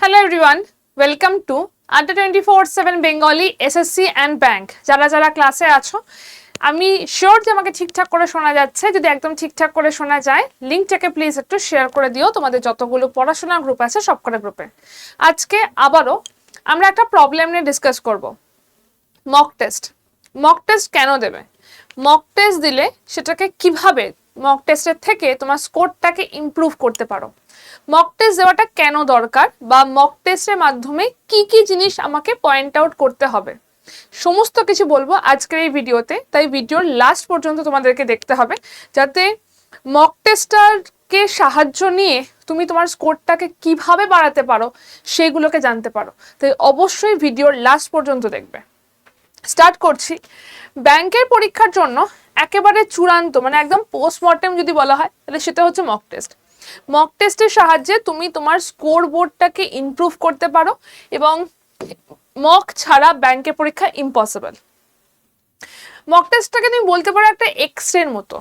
Hello everyone, welcome to Under 24/7 Bengali SSC and Bank. যারা যারা ক্লাসে আছো আমি শিওর যে আমাকে ঠিকঠাক করে শোনা যাচ্ছে। যদি একদম ঠিকঠাক করে শোনা যায় লিংকটাকে প্লিজ একটু শেয়ার করে দিও তোমাদের যতগুলো পড়াশোনার গ্রুপ আছে সবকটা গ্রুপে। আজকে আবারও আমরা একটা প্রবলেম নিয়ে ডিসকাস করব। Mock test. মক টেস্ট কেন দেবে? মক টেস্ট দিলে সেটাকে কিভাবে মক টেস্টের থেকে তোমার স্কোরটাকে ইমপ্রুভ করতে পারো, মক টেস্ট দেওয়াটা কেন দরকার, বা মক টেস্টের মাধ্যমে কি কি জিনিস আমাকে পয়েন্ট আউট করতে হবে, সমস্ত কিছু বলবো আজকের এই ভিডিওতে। তাই ভিডিওর লাস্ট পর্যন্ত তোমাদেরকে দেখতে হবে যাতে মক টেস্টারকে সাহায্য নিয়ে তুমি তোমার স্কোরটাকে কিভাবে বাড়াতে পারো সেগুলোকে জানতে পারো। তাই অবশ্যই ভিডিওর লাস্ট পর্যন্ত দেখবে। স্টার্ট করছি। ব্যাংকের পরীক্ষার জন্য একেবারে চূড়ান্ত মানে একদম পোস্টমর্টেম যদি বলা হয় তাহলে সেটা হচ্ছে মক টেস্ট। মক টেস্টের সাহায্যে তুমি তোমার স্কোর বোর্ডটাকে ইমপ্রুভ করতে পারো এবং মক ছাড়া ব্যাংকের পরীক্ষা ইম্পসিবল। মক টেস্টটাকে তুমি বলতে পারো একটা এক্সরের মতো,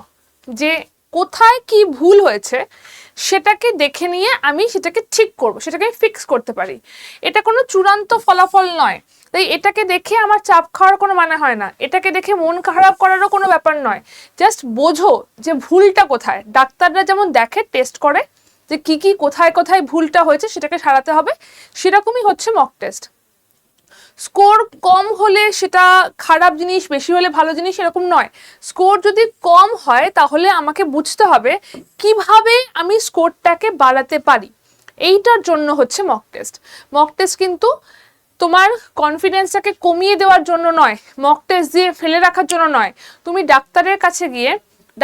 যে কোথায় কি ভুল হয়েছে সেটাকে দেখে নিয়ে আমি সেটাকে ঠিক করব, সেটাকে ফিক্স করতে পারি। এটা কোনো চূড়ান্ত ফলাফল নয়, তাই এটাকে দেখে আমার চাপ খাওয়ার কোনো মানে হয় না, এটাকে দেখে মন খারাপ করারও কোনো ব্যাপার নয়। জাস্ট বোঝো যে ভুলটা কোথায়। ডাক্তাররা যেমন দেখে, টেস্ট করে যে কি কি কোথায় কোথায় ভুলটা হয়েছে সেটাকে সারাতে হবে, সেরকমই হচ্ছে মক টেস্ট। স্কোর কম হলে সেটা খারাপ জিনিস, বেশি হলে ভালো জিনিস এরকম নয়। স্কোর যদি কম হয় তাহলে আমাকে বুঝতে হবে কিভাবে আমি স্কোরটাকে বাড়াতে পারি, এইটার জন্য হচ্ছে মক টেস্ট। মক টেস্ট কিন্তু তোমার কনফিডেন্সটাকে কমিয়ে দেওয়ার জন্য নয়, মক টেস্ট দিয়ে ফেলে রাখার জন্য নয়। তুমি ডাক্তারের কাছে গিয়ে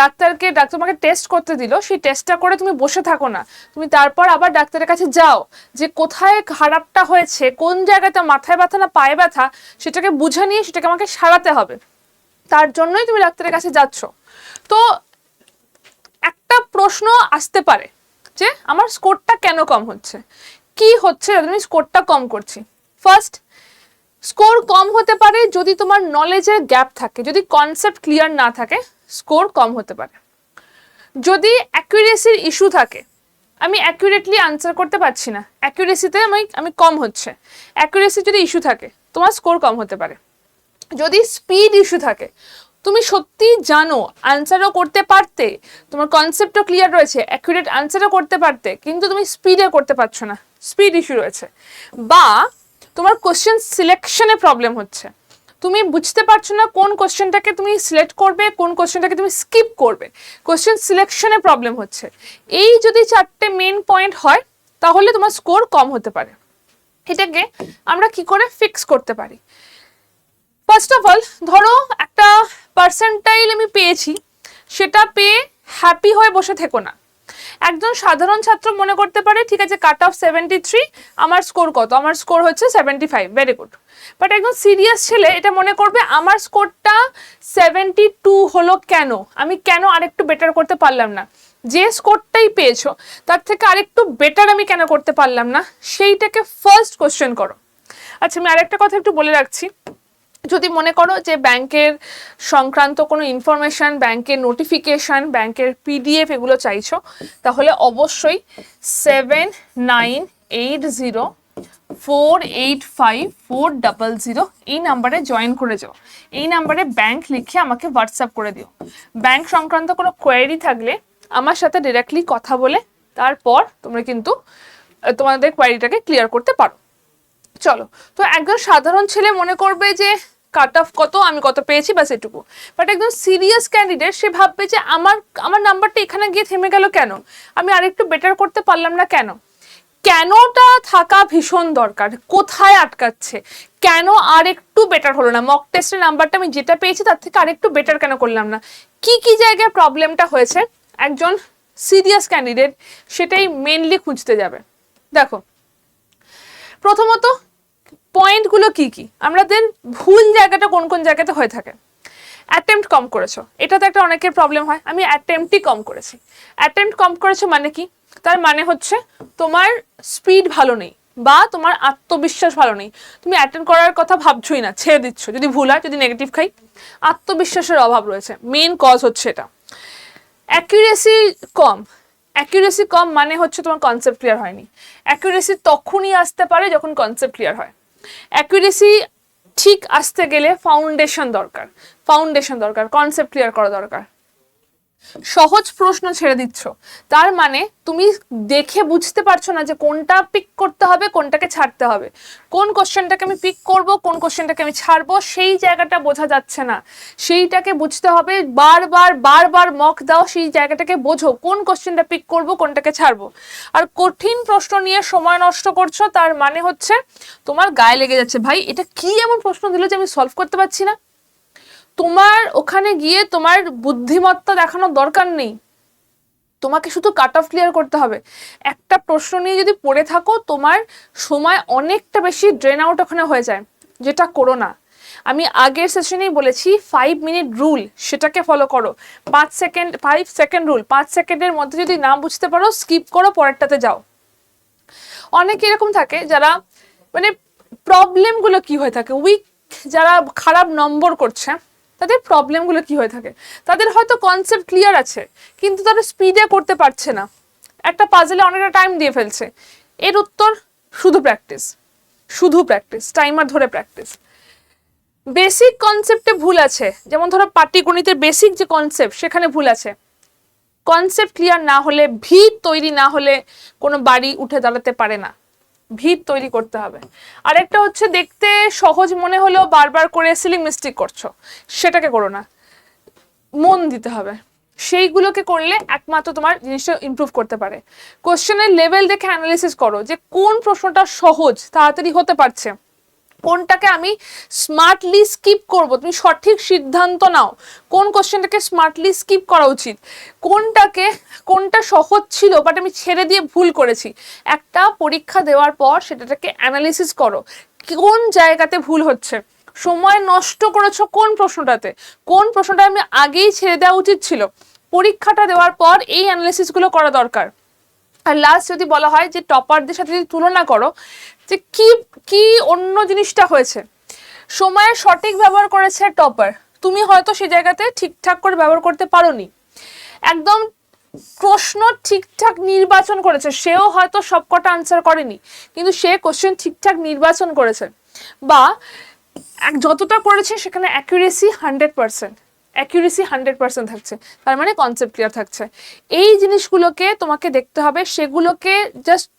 ডাক্তার তোমাকে টেস্ট করতে দিল, সেই টেস্টটা করে তুমি বসে থাকো না, তুমি তারপর আবার ডাক্তারের কাছে যাও যে কোথায় খারাপটা হয়েছে, কোন জায়গাতে মাথায় ব্যথা না পায়ে ব্যথা, সেটাকে বুঝে নিয়ে সেটাকে আমাকে সারাতে হবে। তার জন্যই তুমি ডাক্তারের কাছে যাচ্ছ। তো একটা প্রশ্ন আসতে পারে যে আমার স্কোরটা কেন কম হচ্ছে, কি হচ্ছে আমি স্কোরটা কম করছি। ফার্স্ট, স্কোর কম হতে পারে যদি তোমার নলেজের গ্যাপ থাকে, যদি কনসেপ্ট ক্লিয়ার না থাকে স্কোর কম হতে পারে। যদি অ্যাকুরেসির ইস্যু থাকে, আমি অ্যাকুরেটলি আনসার করতে পারছি না, অ্যাকুরেসিতে আমি কম হচ্ছে, অ্যাকুরেসি যদি ইস্যু থাকে তোমার স্কোর কম হতে পারে। যদি স্পিড ইস্যু থাকে, তুমি সত্যি জানো, আনসারও করতে পারতে, তোমার কনসেপ্টও ক্লিয়ার রয়েছে, অ্যাকুরেট আনসারও করতে পারতে, কিন্তু তুমি স্পিডে করতে পারছো না, স্পিড ইস্যু রয়েছে। বা তোমার কোশ্চেন সিলেকশনে প্রবলেম হচ্ছে, তুমি বুঝতে পারছো না কোন কোশ্চেনটাকে তুমি সিলেক্ট করবে, কোন কোশ্চেনটাকে তুমি স্কিপ করবে, কোশ্চেন সিলেকশনে প্রবলেম হচ্ছে। এই যদি চারটে মেন পয়েন্ট হয় তাহলে তোমার স্কোর কম হতে পারে। এটাকে আমরা কি করে ফিক্স করতে পারি? ফার্স্ট অফ অল, ধরো একটা পার্সেন্টাইল আমি পেয়েছি, সেটা পেয়ে হ্যাপি হয়ে বসে থেকো না। একজন সাধারণ ছাত্র মনে করতে পারে ঠিক আছে, কাট অফ 73, আমার স্কোর কত? আমার স্কোর হচ্ছে 75, ভেরি গুড। বাট একজন সিরিয়াস ছেলে এটা মনে করবে আমার স্কোরটা 72 হলো কেন, আমি কেন আরেকটু বেটার করতে পারলাম না? যে স্কোরটাই পেয়েছো তার থেকে আরেকটু বেটার আমি কেন করতে পারলাম না, সেইটাকে ফার্স্ট কোশ্চেন করো। আচ্ছা, আমি আরেকটা কথা একটু বলে রাখছি। যদি মনে করো যে ব্যাংকের সংক্রান্ত কোনো ইনফরমেশান, ব্যাংকের নোটিফিকেশান, ব্যাংকের পিডিএফ এগুলো চাইছো, তাহলে অবশ্যই 7890485400 এই নাম্বারে জয়েন করে যাও। এই নাম্বারে ব্যাংক লিখে আমাকে হোয়াটসঅ্যাপ করে দিও। ব্যাংক সংক্রান্ত কোনো কোয়েরি থাকলে আমার সাথে ডিরেক্টলি কথা বলে তারপর তোমরা কিন্তু তোমাদের কোয়েরিটাকে ক্লিয়ার করতে পারো। চলো, তো একজন সাধারণ ছেলে মনে করবে যে কাট অফ কত, আমি কত পেয়েছি, বাস এটুকু। বাট একজন সিরিয়াস ক্যান্ডিডেট সে ভাববে যে আমার নাম্বারটা এখানে গিয়ে থেমে গেল কেন, আমি আরেকটু বেটার করতে পারলাম না কেন। কেনটা থাকা ভীষণ দরকার, কোথায় আটকাচ্ছে, কেন আর একটু বেটার হলো না, মক টেস্টের নাম্বারটা আমি যেটা পেয়েছি তার থেকে আরেকটু বেটার কেন করলাম না, কি কি জায়গায় প্রবলেমটা হয়েছে একজন সিরিয়াস ক্যান্ডিডেট সেটাই মেনলি খুঁজতে যাবে। দেখো, প্রথমত পয়েন্টগুলো কি কি, আমাদের ভুল জায়গাটা কোন কোন জায়গাতে হয়ে থাকে। অ্যাটেম্প্ট কম করেছো, এটা তো একটা অনেকের প্রবলেম হয়, আমি অ্যাটেম্প্টই কম করেছি। অ্যাটেম্প্ট কম করেছো মানে কি? তার মানে হচ্ছে তোমার স্পিড ভালো নেই বা তোমার আত্মবিশ্বাস ভালো নেই, তুমি অ্যাটেন্ড করার কথা ভাবছোই না, ছেড়ে দিচ্ছ। যদি ভুল হয়, যদি নেগেটিভ খাই, আত্মবিশ্বাসের অভাব রয়েছে, মেন কজ হচ্ছে এটা। অ্যাকুরেসি কম, অ্যাকুরেসি কম মানে হচ্ছে তোমার কনসেপ্ট ক্লিয়ার হয়নি। অ্যাকুরেসি তখনই আসতে পারে যখন কনসেপ্ট ক্লিয়ার হয়। অ্যাকুরেসি ঠিক আসতে গেলে ফাউন্ডেশন দরকার, কনসেপ্ট ক্লিয়ার করা দরকার। সহজ প্রশ্ন ছেড়ে দিচ্ছ, তার মানে তুমি দেখে বুঝতে পারছো না যে কোনটা পিক করতে হবে, কোনটাকে ছাড়তে হবে, কোন কোশ্চেনটাকে আমি পিক করব, কোন কোশ্চেনটাকে আমি ছাড়বো, সেই জায়গাটা বোঝা যাচ্ছে না। সেইটাকে বুঝতে হবে, বারবার মক দাও, সেই জায়গাটাকে বোঝো কোন কোশ্চেনটা পিক করব, কোনটাকে ছাড়বো। আর কঠিন প্রশ্ন নিয়ে সময় নষ্ট করছো, তার মানে হচ্ছে তোমার গায়ে লেগে যাচ্ছে, ভাই এটা কি এমন প্রশ্ন দিল যে আমি সলভ করতে পারছি না। তোমার ওখানে গিয়ে তোমার বুদ্ধিমত্তা দেখানোর দরকার নেই, তোমাকে শুধু কাট অফ ক্লিয়ার করতে হবে। একটা প্রশ্ন নিয়ে যদি পড়ে থাকো, তোমার সময় অনেকটা বেশি ড্রেন আউট ওখানে হয়ে যায়, যেটা করো না। আমি আগের সেশনেই বলেছি 5 মিনিট রুল, সেটাকে ফলো করো। 5 সেকেন্ড রুল, 5 সেকেন্ডের মধ্যে যদি না বুঝতে পারো স্কিপ করো, পরেরটাতে যাও। অনেকে এরকম থাকে যারা মানে প্রবলেমগুলো কি হয়ে থাকে, উইক যারা খারাপ নম্বর করছে, তাদের প্রবলেমগুলো কি হয়ে থাকে, তাদের হয়তো কনসেপ্ট ক্লিয়ার আছে কিন্তু তারা স্পিডে করতে পারছে না, একটা পাজলে অনেকটা টাইম দিয়ে ফেলছে। এর উত্তর শুধু প্র্যাকটিস, টাইমার ধরে প্র্যাকটিস। বেসিক কনসেপ্টে ভুল আছে, যেমন ধরো পাটিগণিতের বেসিক যে কনসেপ্ট, সেখানে ভুল আছে। কনসেপ্ট ক্লিয়ার না হলে, ভিত তৈরি না হলে কোনো বাড়ি উঠে দাঁড়াতে পারে না, ভিত তৈরি করতে হবে। আরেকটা হচ্ছে দেখতে সহজ মনে হলেও বারবার করে সিলিং মিস্টেক করছো, সেটাকে করো না, মন দিতে হবে। সেইগুলোকে করলে একমাত্র তোমার জিনিসটা ইমপ্রুভ করতে পারে। কোশ্চেনের লেভেল দেখে অ্যানালিসিস করো যে কোন প্রশ্নটা সহজ, তাড়াতাড়ি হতে পারছে, কোনটাকে আমি স্মার্টলি স্কিপ করব। তুমি সঠিক সিদ্ধান্ত নাও কোন কোশ্চেনটাকে স্মার্টলি স্কিপ করা উচিত, কোনটা সহজ ছিল বাট আমি ছেড়ে দিয়ে ভুল করেছি। একটা পরীক্ষা দেওয়ার পর সেটাকে অ্যানালিসিস করো, কোন জায়গাতে ভুল হচ্ছে, সময় নষ্ট করেছো কোন প্রশ্নটা আমি আগেই ছেড়ে দেওয়া উচিত ছিল। পরীক্ষাটা দেওয়ার পর এই অ্যানালিসিসগুলো করা দরকার। আর লাস্ট যদি বলা হয় যে টপারদের সাথে যদি তুলনা করো, যে কি অন্য জিনিসটা হয়েছে, সময়ের সঠিক ব্যবহার করেছে টপার, তুমি হয়তো সেই জায়গাতে ঠিকঠাক করে ব্যবহার করতে পারোনি। একদম প্রশ্ন ঠিকঠাক নির্বাচন করেছে, সেও হয়তো সবকটা আনসার করেনি, কিন্তু সে কোশ্চেন ঠিকঠাক নির্বাচন করেছে, বা যতটা করেছে সেখানে অ্যাকুরেসি 100% থাকছে, তার মানে কনসেপ্ট ক্লিয়ার থাকছে। এই জিনিসগুলোকে তোমাকে দেখতে হবে, সেগুলোকে জাস্ট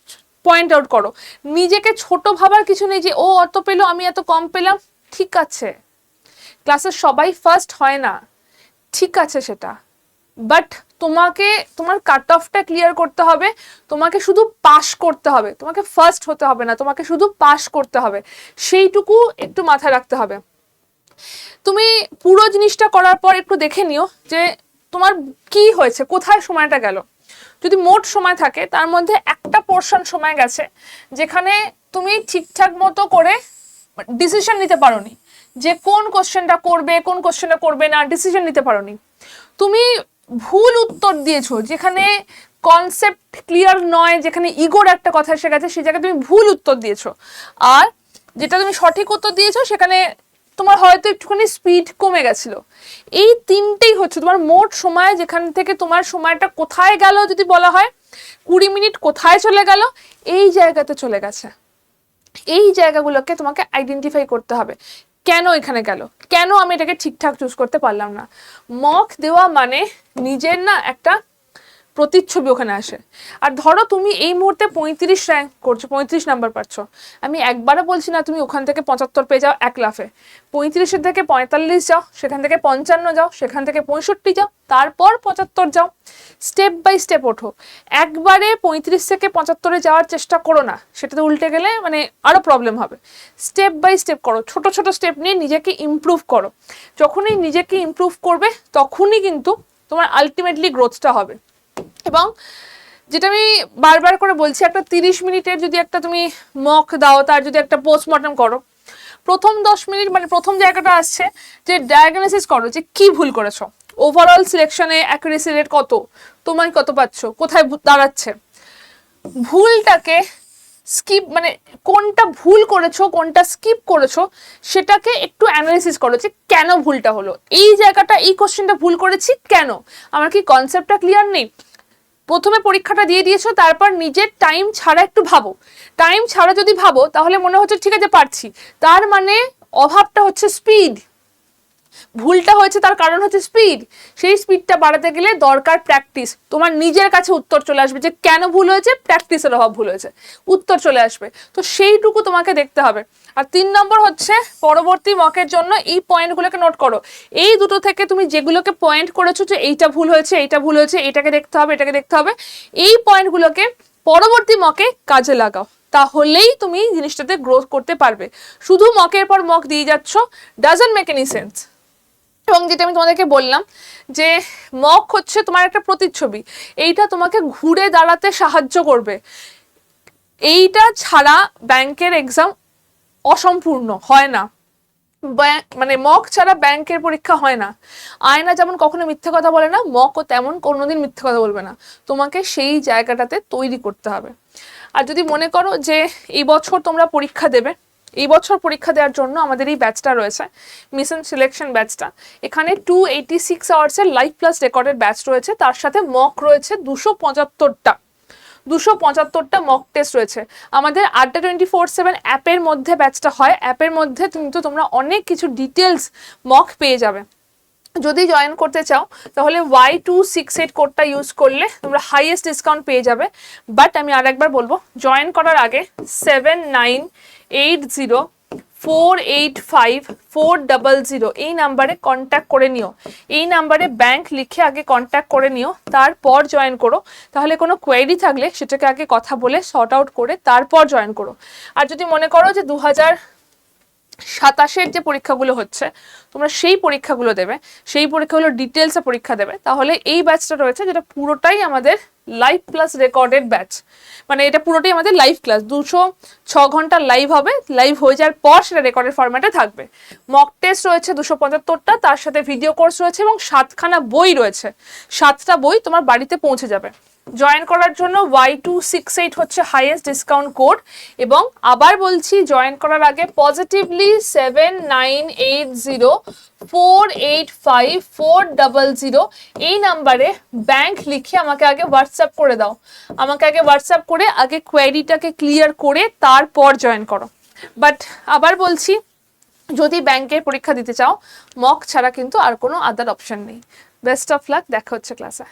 পয়েন্ট আউট করো। নিজেকে ছোট ভাবার কিছু নেই যে ও অত পেলো আমি এত কম পেলাম, ঠিক আছে, ক্লাসের সবাই ফার্স্ট হয় না, ঠিক আছে সেটা, বাট তোমাকে তোমার কাট অফটা ক্লিয়ার করতে হবে, তোমাকে শুধু পাস করতে হবে, তোমাকে ফার্স্ট হতে হবে না, তোমাকে শুধু পাস করতে হবে, সেইটুকু একটু মাথায় রাখতে হবে। তুমি পুরো জিনিসটা করার পর একটু দেখে নিও যে তোমার কি হয়েছে, কোথায় সময়টা গেল। যদি মোট সময় থাকে তার মধ্যে একটা পোর্শন সময় গেছে যেখানে তুমি ঠিকঠাক মতো করে ডিসিশন নিতে পারোনি, যে কোন কোশ্চেনটা করবে না, ডিসিশন নিতে পারোনি। তুমি ভুল উত্তর দিয়েছো, যেখানে কনসেপ্ট ক্লিয়ার নয়, যেখানে ইগোর একটা কথা এসে গেছে, সেই জায়গায় তুমি ভুল উত্তর দিয়েছো। আর যেটা তুমি সঠিক উত্তর দিয়েছো সেখানে তোমার হয়তো একটুখানি স্পিড কমে গেছিল। এই তিনটেই হচ্ছে তোমার মোট সময়, যেখান থেকে তোমার সময়টা কোথায় গেল যদি বলা হয়, 20 মিনিট কোথায় চলে গেল, এই জায়গাতে চলে গেছে। এই জায়গাগুলোকে তোমাকে আইডেন্টিফাই করতে হবে, কেন এখানে গেল, কেন আমি এটাকে ঠিকঠাক চুজ করতে পারলাম না। মক দেওয়া মানে নিজের না একটা প্রতিচ্ছবি ওখানে আসে। আর ধরো তুমি এই মুহূর্তে 35 র্যাঙ্ক করছো, 35 নাম্বার পাচ্ছ, আমি একবারও বলছি না তুমি ওখান থেকে 75 পেয়ে যাও এক লাফে, 35 থেকে 45 যাও, সেখান থেকে 55 যাও, সেখান থেকে 65 যাও, তারপর 75 যাও, স্টেপ বাই স্টেপ ওঠো। একবারে 35 থেকে 75 যাওয়ার চেষ্টা করো না, সেটাতে উল্টে গেলে মানে আরো প্রবলেম হবে। স্টেপ বাই স্টেপ করো, ছোট ছোট স্টেপ নিয়ে নিজেকে ইমপ্রুভ করো। যখনই নিজেকে ইমপ্রুভ করবে তখনই কিন্তু তোমার আলটিমেটলি গ্রোথটা হবে। এবং যেটা আমি বারবার করে বলছি, একটা 30 মিনিটের যদি একটা তুমি মক দাও, তার যদি একটা পোস্টমর্টম করো, প্রথম 10 মিনিট মানে প্রথম জায়গাটা আসছে যে ডায়াগনোসিস করো যে কি ভুল করেছো, ওভারঅল সিলেকশনে অ্যাকুরেসি রেট কত, তোমায় কত পাচ্ছ, কোথায় দাঁড়াচ্ছে, ভুলটাকে স্কিপ মানে কোনটা ভুল করেছো, কোনটা স্কিপ করেছো, সেটাকে একটু অ্যানালিসিস করো যে কেন ভুলটা হলো, এই জায়গাটা এই কোশ্চেনটা ভুল করেছি কেন, আমার কি কনসেপ্টটা ক্লিয়ার নেই, প্রথমে পরীক্ষাটা দিয়ে দিয়েছো, তারপর নিজের টাইম ছাড়া একটু ভাবো। টাইম ছাড়া যদি ভাবো তাহলে মনে হচ্ছে ঠিক আছে পারছি, তার মানে অভাবটা হচ্ছে স্পিড, ভুলটা হয়েছে তার কারণ হচ্ছে স্পিড। সেই স্পিডটা বাড়াতে গেলে দরকার প্র্যাকটিস। তোমার নিজের কাছে উত্তর চলে আসবে যে কেন ভুল হয়েছে, প্র্যাকটিসের অভাব ভুল হয়েছে, উত্তর চলে আসবে। তো সেইটুকু তোমাকে দেখতে হবে। আর 3 নম্বর হচ্ছে পরবর্তী মকের জন্য এই পয়েন্টগুলোকে নোট করো। এই দুটো থেকে তুমি যেগুলোকে পয়েন্ট করেছো যে এইটা ভুল হয়েছে, এইটা ভুল হয়েছে, এটাকে দেখতে হবে, এটাকে দেখতে হবে, এই পয়েন্টগুলোকে পরবর্তী মকে কাজে লাগাও, তাহলেই তুমি জিনিসটাতে গ্রোথ করতে পারবে। শুধু মকের পর মক দিয়ে যাচ্ছ, ডাজন্ট মেক এনি সেন্স। এবং যেটা আমি তোমাদেরকে বললাম যে মক হচ্ছে তোমার একটা প্রতিচ্ছবি, এইটা তোমাকে ঘুরে দাঁড়াতে সাহায্য করবে। এইটা ছাড়া ব্যাংকের এক্সাম অসম্পূর্ণ হয় না, মানে মক ছাড়া ব্যাংকের পরীক্ষা হয় না। আয়না যেমন কখনো মিথ্যে কথা বলে না, মকও তেমন কোনোদিন মিথ্যে কথা বলবে না। তোমাকে সেই জায়গাটাতে তৈরি করতে হবে। আর যদি মনে করো যে এই বছর তোমরা পরীক্ষা দেবে, এই বছর পরীক্ষা দেওয়ার জন্য আমাদের এই ব্যাচটা রয়েছে, মিশন সিলেকশন ব্যাচটা। এখানে 286 আওয়ার্সের লাইভ প্লাস রেকর্ডেড ব্যাচ রয়েছে, তার সাথে মক রয়েছে 275টা মক টেস্ট রয়েছে। আমাদের আড্ডা 24/7 অ্যাপের মধ্যে ব্যাচটা হয়, অ্যাপের মধ্যে কিন্তু তোমরা অনেক কিছু ডিটেলস মক পেয়ে যাবে। যদি জয়েন করতে চাও তাহলে Y268 কোডটা ইউজ করলে তোমরা হাইয়েস্ট ডিসকাউন্ট পেয়ে যাবে। বাট আমি আরেকবার বলবো, জয়েন করার আগে 7980485400 এই নাম্বারে কন্ট্যাক্ট করে নিও। এই নাম্বারে ব্যাংক লিখে আগে কন্ট্যাক্ট করে নিও, তারপর জয়েন করো। তাহলে কোনো কোয়েরি থাকলে সেটাকে আগে কথা বলে সর্ট আউট করে তারপর জয়েন করো। আর যদি মনে করো যে 2027 যে পরীক্ষাগুলো হচ্ছে তোমরা সেই পরীক্ষাগুলো দেবে, সেই পরীক্ষাগুলো ডিটেলসে পরীক্ষা দেবে, তাহলে এই ব্যাচটা রয়েছে যেটা পুরোটাই আমাদের লাইভ প্লাস রেকর্ডেড ব্যাচ। মানে এটা পুরোটাই আমাদের লাইভ ক্লাস, 206 ঘন্টা লাইভ হবে। লাইভ হয়ে যাওয়ার পর সেটা রেকর্ডেড ফরম্যাটে থাকবে। মক টেস্ট রয়েছে 275টা, তার সাথে ভিডিও কোর্স রয়েছে এবং 7খানা বই রয়েছে। 7টা বই তোমার বাড়িতে পৌঁছে যাবে। জয়েন করার জন্য Y268 হচ্ছে হাইয়েস্ট ডিসকাউন্ট কোড। এবং আবার বলছি, জয়েন করার আগে পজিটিভলি 7980485400 এই নাম্বারে ব্যাংক লিখে আমাকে আগে হোয়াটসঅ্যাপ করে দাও। আমাকে আগে হোয়াটসঅ্যাপ করে আগে কোয়েরিটাকে ক্লিয়ার করে তারপর জয়েন করো। বাট আবার বলছি, যদি ব্যাংকের পরীক্ষা দিতে চাও মক ছাড়া কিন্তু আর কোনো আদার অপশন নেই। বেস্ট অফ লাক, দেখা হচ্ছে ক্লাসে।